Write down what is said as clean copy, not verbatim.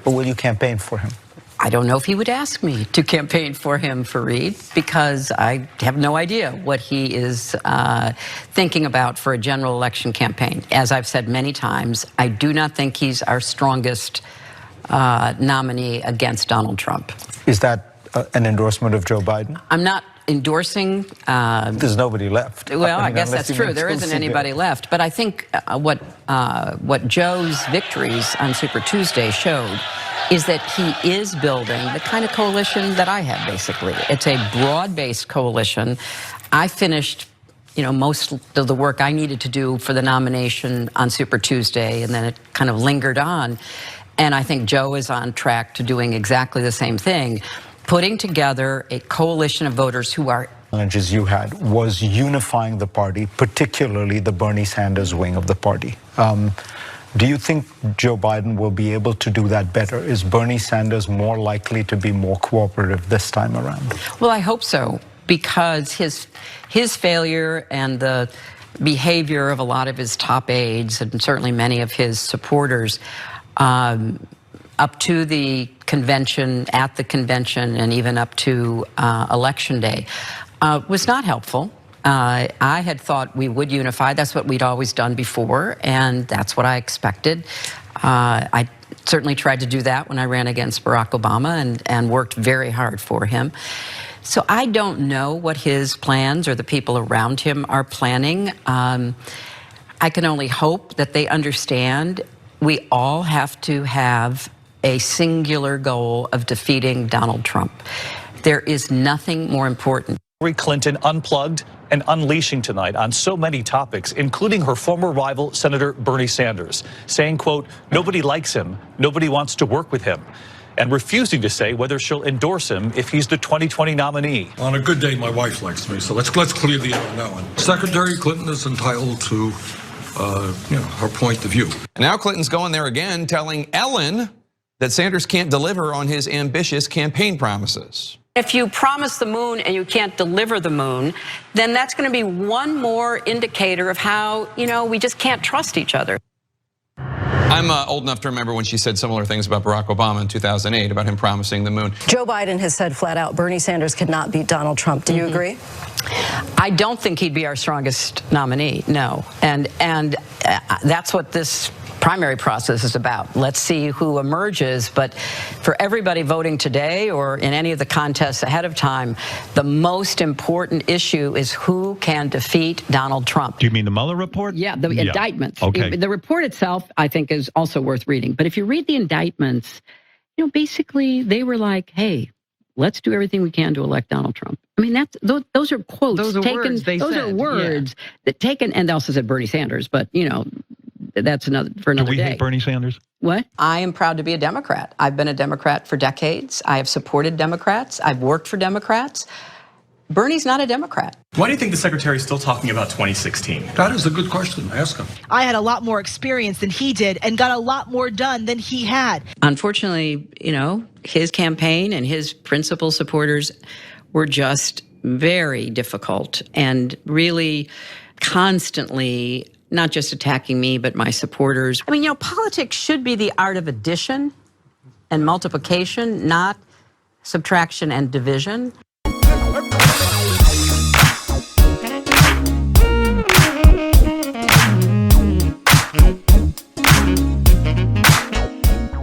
Or will you campaign for him? I don't know if he would ask me to campaign for him, Fareed, because I have no idea what he is thinking about for a general election campaign. As I've said many times, I do not think he's our strongest nominee against Donald Trump. Is that an endorsement of Joe Biden? I'm not endorsing. There's nobody left. Well, I guess that's true. There isn't anybody left. But I think what Joe's victories on Super Tuesday showed is that he is building the kind of coalition that I have, basically. It's a broad-based coalition. I finished, most of the work I needed to do for the nomination on Super Tuesday, and then it kind of lingered on. And I think Joe is on track to doing exactly the same thing, putting together a coalition of voters who are... challenges you had was unifying the party, particularly the Bernie Sanders wing of the party. Do you think Joe Biden will be able to do that better? Is Bernie Sanders more likely to be more cooperative this time around? Well, I hope so, because his failure and the behavior of a lot of his top aides, and certainly many of his supporters, up to the convention, at the convention, and even up to Election Day, was not helpful. I had thought we would unify. That's what we'd always done before, and that's what I expected. I certainly tried to do that when I ran against Barack Obama and worked very hard for him. So I don't know what his plans or the people around him are planning. I can only hope that they understand we all have to have a singular goal of defeating Donald Trump. There is nothing more important. Hillary Clinton unplugged and unleashing tonight on so many topics, including her former rival, Senator Bernie Sanders, saying, quote, nobody likes him, nobody wants to work with him, and refusing to say whether she'll endorse him if he's the 2020 nominee. On a good day, my wife likes me, so let's clear the air on that one. Secretary Clinton is entitled to, her point of view. And now Clinton's going there again, telling Ellen that Sanders can't deliver on his ambitious campaign promises. If you promise the moon and you can't deliver the moon, then that's going to be one more indicator of how, we just can't trust each other. I'm old enough to remember when she said similar things about Barack Obama in 2008 about him promising the moon. Joe Biden has said flat out Bernie Sanders could not beat Donald Trump. Do you agree? I don't think he'd be our strongest nominee, no. And that's what this primary process is about. Let's see who emerges. But for everybody voting today or in any of the contests ahead of time, the most important issue is who can defeat Donald Trump. Do you mean the Mueller report? Yeah, the indictments. Okay. The report itself, I think, is also worth reading. But if you read the indictments, basically they were like, hey, let's do everything we can to elect Donald Trump. I mean, those are quotes. Those are taken, words they those said. are words that taken, and they also said Bernie Sanders, but, that's for another day. Do we hate Bernie Sanders? What? I am proud to be a Democrat. I've been a Democrat for decades. I have supported Democrats. I've worked for Democrats. Bernie's not a Democrat. Why do you think the secretary is still talking about 2016? That is a good question. Ask him. I had a lot more experience than he did and got a lot more done than he had. Unfortunately, his campaign and his principal supporters were just very difficult and really constantly not just attacking me, but my supporters. I mean, politics should be the art of addition and multiplication, not subtraction and division.